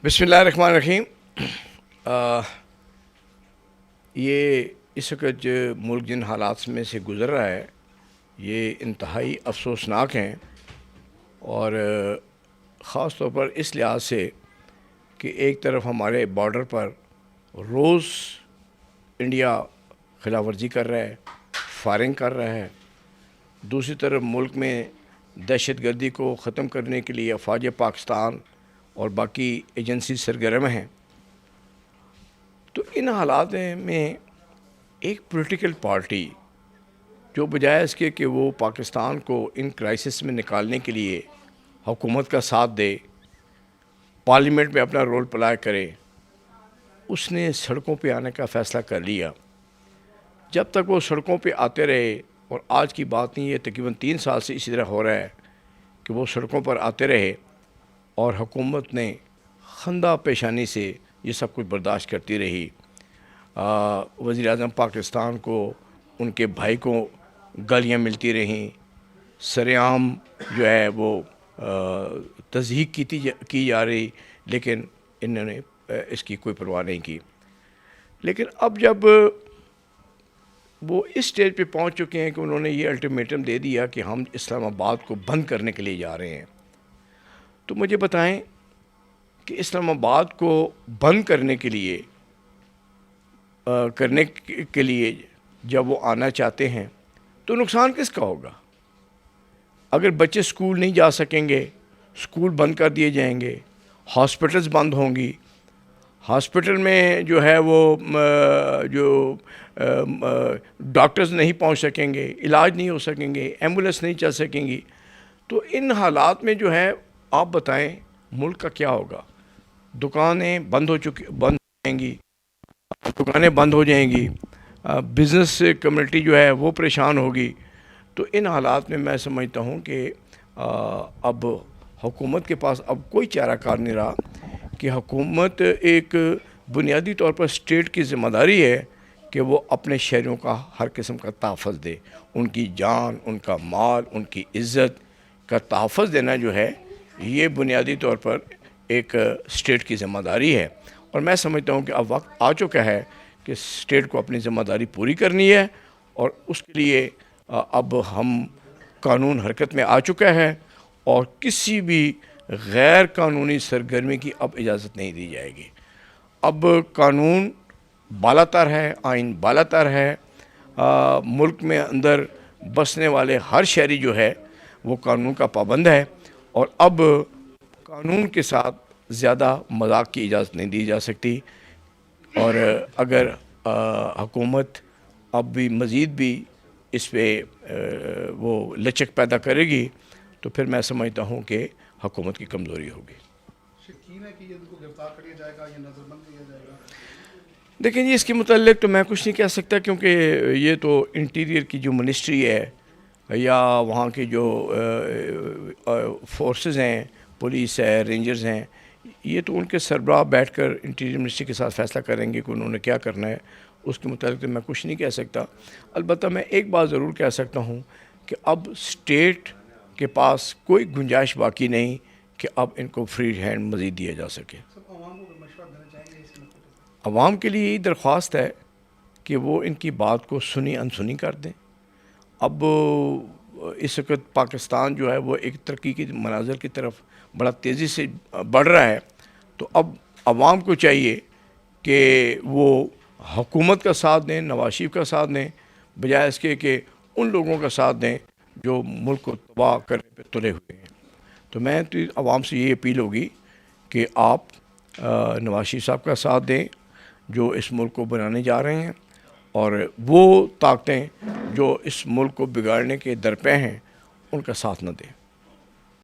بسم اللہ الرحمن الرحیم۔ یہ اس وقت جو ملک جن حالات میں سے گزر رہا ہے یہ انتہائی افسوسناک ہیں، اور خاص طور پر اس لحاظ سے کہ ایک طرف ہمارے بارڈر پر روز انڈیا خلاف ورزی کر رہا ہے، فائرنگ کر رہا ہے، دوسری طرف ملک میں دہشت گردی کو ختم کرنے کے لیے افواج پاکستان اور باقی ایجنسی سرگرم ہیں۔ تو ان حالات میں ایک پولیٹیکل پارٹی جو بجائے اس کے کہ وہ پاکستان کو ان کرائسس میں نکالنے کے لیے حکومت کا ساتھ دے، پارلیمنٹ میں اپنا رول پلے کرے، اس نے سڑکوں پہ آنے کا فیصلہ کر لیا۔ جب تک وہ سڑکوں پہ آتے رہے، اور آج کی بات نہیں، یہ تقریباً 3 سال سے اسی طرح ہو رہا ہے کہ وہ سڑکوں پر آتے رہے اور حکومت نے خندہ پیشانی سے یہ سب کچھ برداشت کرتی رہی۔ وزیر اعظم پاکستان کو ان کے بھائی کو گالیاں ملتی رہیں، سرعام جو ہے وہ تضحیک کی جا رہی، لیکن انہوں نے اس کی کوئی پرواہ نہیں کی۔ لیکن اب جب وہ اس سٹیج پہ پہنچ چکے ہیں کہ انہوں نے یہ الٹیمیٹم دے دیا کہ ہم اسلام آباد کو بند کرنے کے لیے جا رہے ہیں، تو مجھے بتائیں کہ اسلام آباد کو بند کرنے کے لیے جب وہ آنا چاہتے ہیں تو نقصان کس کا ہوگا؟ اگر بچے اسکول نہیں جا سکیں گے، اسکول بند کر دیے جائیں گے، ہاسپٹلز بند ہوں گی، ہاسپٹل میں جو ہے وہ جو ڈاکٹرز نہیں پہنچ سکیں گے، علاج نہیں ہو سکیں گے، ایمبولینس نہیں چل سکیں گی، تو ان حالات میں جو ہے آپ بتائیں ملک کا کیا ہوگا؟ دکانیں بند ہو جائیں گی، دکانیں بند ہو جائیں گی، بزنس کمیونٹی جو ہے وہ پریشان ہوگی۔ تو ان حالات میں میں سمجھتا ہوں کہ اب حکومت کے پاس اب کوئی چارہ کار نہیں رہا کہ حکومت ایک بنیادی طور پر اسٹیٹ کی ذمہ داری ہے کہ وہ اپنے شہریوں کا ہر قسم کا تحفظ دے، ان کی جان، ان کا مال، ان کی عزت کا تحفظ دینا جو ہے یہ بنیادی طور پر ایک اسٹیٹ کی ذمہ داری ہے۔ اور میں سمجھتا ہوں کہ اب وقت آ چکا ہے کہ اسٹیٹ کو اپنی ذمہ داری پوری کرنی ہے، اور اس کے لیے اب ہم قانون حرکت میں آ چکا ہے، اور کسی بھی غیر قانونی سرگرمی کی اب اجازت نہیں دی جائے گی۔ اب قانون بالا تر ہے، آئین بالا تر ہے، ملک میں اندر بسنے والے ہر شہری جو ہے وہ قانون کا پابند ہے، اور اب قانون کے ساتھ زیادہ مذاق کی اجازت نہیں دی جا سکتی۔ اور اگر حکومت اب بھی مزید بھی اس پہ وہ لچک پیدا کرے گی تو پھر میں سمجھتا ہوں کہ حکومت کی کمزوری ہوگی۔ شکین ہے کہ ان کو گرفتار کر لیا جائے گا یا نظر بند کیا جائے گا؟ دیکھیں جی، اس کے متعلق تو میں کچھ نہیں کہہ سکتا، کیونکہ یہ تو انٹیریئر کی جو منسٹری ہے یا وہاں کی جو فورسز ہیں، پولیس ہے، رینجرز ہیں، یہ تو ان کے سربراہ بیٹھ کر انٹیریئر منسٹری کے ساتھ فیصلہ کریں گے کہ انہوں نے کیا کرنا ہے۔ اس کے متعلق تو میں کچھ نہیں کہہ سکتا۔ البتہ میں ایک بات ضرور کہہ سکتا ہوں کہ اب اسٹیٹ کے پاس کوئی گنجائش باقی نہیں کہ اب ان کو فری ہینڈ مزید دیا جا سکے۔ عوام کو مشورہ دینا چاہیں گے اس میں؟ عوام کے لیے یہی درخواست ہے کہ وہ ان کی بات کو سنی انسنی کر دیں۔ اب اس وقت پاکستان جو ہے وہ ایک ترقی کی مناظر کی طرف بڑا تیزی سے بڑھ رہا ہے، تو اب عوام کو چاہیے کہ وہ حکومت کا ساتھ دیں، نواز شریف کا ساتھ دیں، بجائے اس کے کہ ان لوگوں کا ساتھ دیں جو ملک کو تباہ کرنے پہ تلے ہوئے ہیں۔ تو میں تو عوام سے یہ اپیل ہوگی کہ آپ نواز شریف صاحب کا ساتھ دیں جو اس ملک کو بنانے جا رہے ہیں، اور وہ طاقتیں جو اس ملک کو بگاڑنے کے درپے ہیں ان کا ساتھ نہ دیں۔